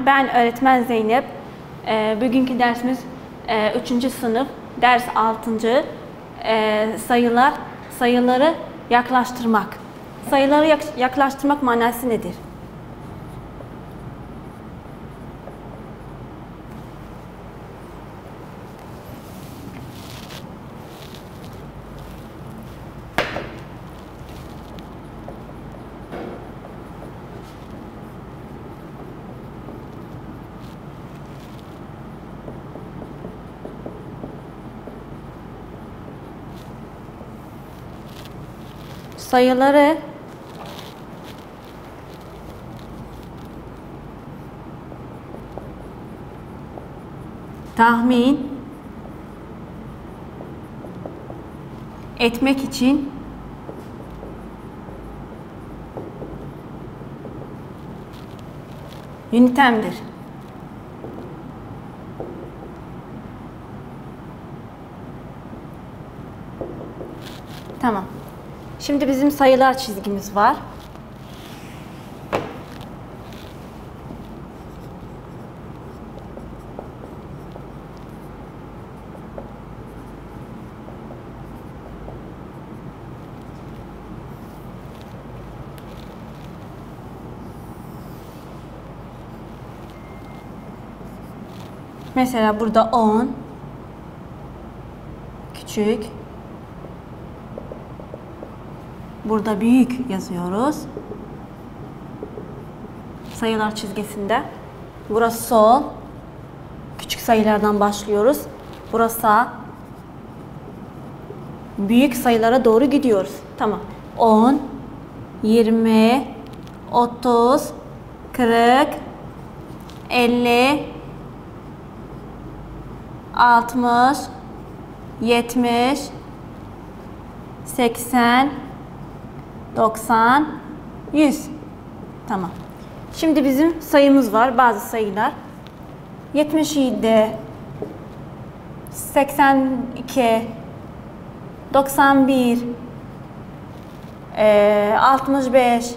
Ben öğretmen Zeynep. Bugünkü dersimiz 3. sınıf, ders 6. Sayılar, sayıları yaklaştırmak. Sayıları yaklaştırmak manası nedir? Sayıları tahmin etmek için yöntemdir. Tamam. Şimdi bizim sayılar çizgimiz var. Mesela burada 10 küçük, burada büyük yazıyoruz. Sayılar çizgisinde. Burası sol. Küçük sayılardan başlıyoruz. Burası sağ. Büyük sayılara doğru gidiyoruz. Tamam. 10, 20, 30, 40, 50, 60, 70, 80, 90, 100. Tamam. Şimdi bizim sayımız var. Bazı sayılar. 77, 82, 91, 65.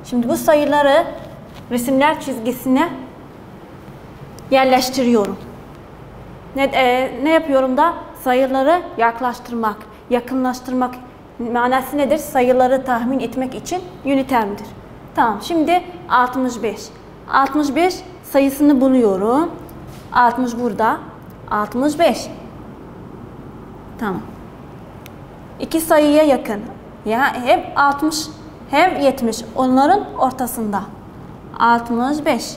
Şimdi bu sayıları resimler çizgisine yerleştiriyorum. Ne yapıyorum da? Sayıları yaklaştırmak, yakınlaştırmak manası nedir? Sayıları tahmin etmek için yöntemdir. Tamam. Şimdi 65. 65 sayısını buluyorum. 60 burada. 65. Tamam. İki sayıya yakın. Ya hem 60 hem 70. Onların ortasında. 65.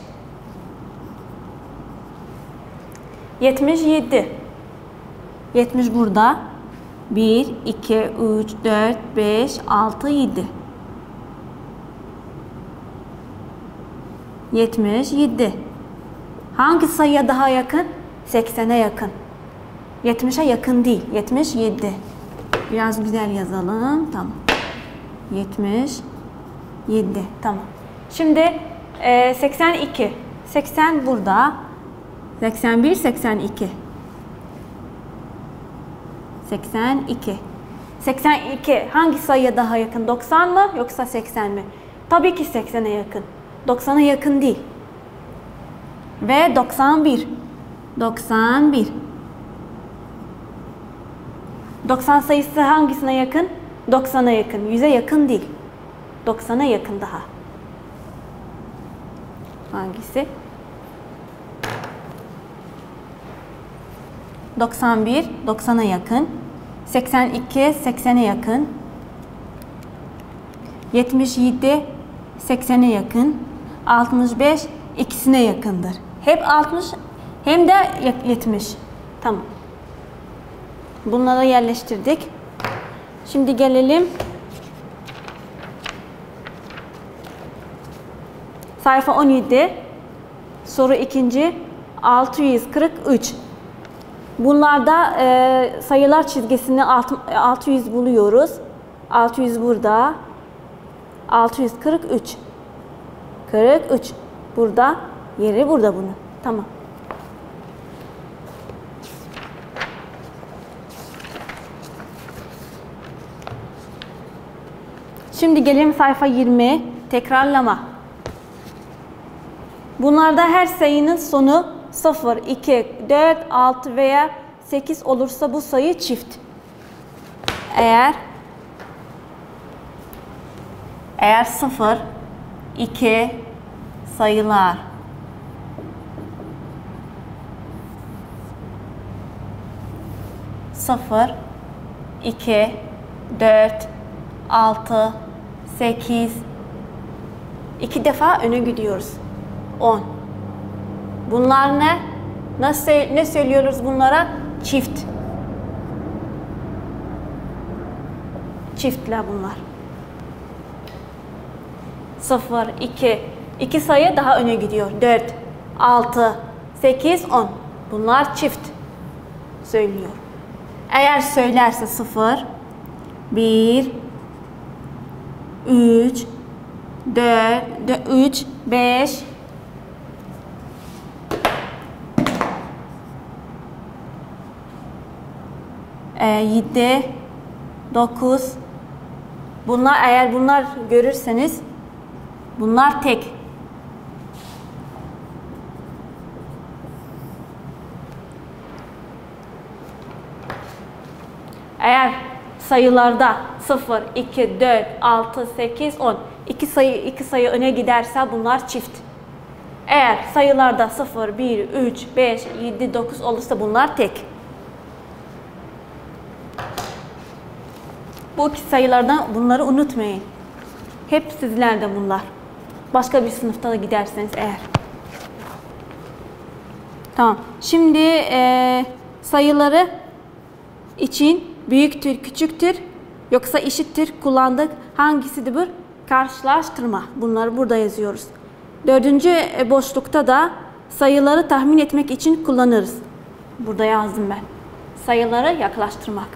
77. 70 burada. 1, 2, 3, 4, 5, 6, 7. 77. Hangi sayıya daha yakın? 80'e yakın. 70'e yakın değil. 77. Biraz güzel yazalım. Tamam. 77. Tamam. Şimdi 82. 80 burada. 81, 82. 82. 82 hangi sayıya daha yakın? 90 mı yoksa 80 mi? Tabii ki 80'e yakın. 90'a yakın değil. Ve 91. 91. 90 sayısı hangisine yakın? 90'a yakın. 100'e yakın değil. 90'a yakın daha. Hangisi? 91, 90'a yakın. 82, 80'e yakın. 77, 80'e yakın. 65, ikisine yakındır. Hep 60 hem de 70. Tamam. Bunları yerleştirdik. Şimdi gelelim sayfa 17. Soru 2. 643. Bunlarda sayılar çizgisini 600 buluyoruz. 600 burada. 643. 43. Burada. Yeri burada bunun. Tamam. Şimdi gelelim sayfa 20. Tekrarlama. Bunlarda her sayının sonu 0, 2, 4, 6 veya 8 olursa bu sayı çift. Eğer 0, 2 sayılar sıfır, 2, 4, 6, 8, 2 defa öne gidiyoruz. 10. Bunlar ne? Ne söylüyoruz bunlara? Çift. Çiftler bunlar. 0, 2. 2 sayı daha öne gidiyor. 4, 6, 8, 10. Bunlar çift söylüyor. Eğer söylerse 0, 1, 3, 4, 3, 5, 7, 9. Eğer bunlar görürseniz bunlar tek. Eğer sayılarda 0, 2, 4, 6, 8, 10 iki sayı öne giderse bunlar çift. Eğer sayılarda 0, 1, 3, 5, 7, 9 olursa bunlar tek. Bu iki sayılardan bunları unutmayın. Hep sizlerde bunlar. Başka bir sınıfta da giderseniz eğer. Tamam. Şimdi sayıları için büyüktür, küçüktür, yoksa eşittir kullandık. Hangisidir bu? Karşılaştırma. Bunları burada yazıyoruz. 4. boşlukta da sayıları tahmin etmek için kullanırız. Burada yazdım ben. Sayıları yaklaştırmak.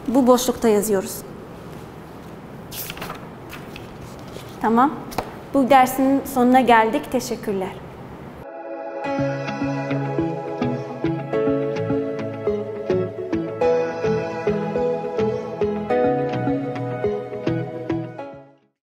Bu boşlukta yazıyoruz. Tamam. Bu dersin sonuna geldik. Teşekkürler.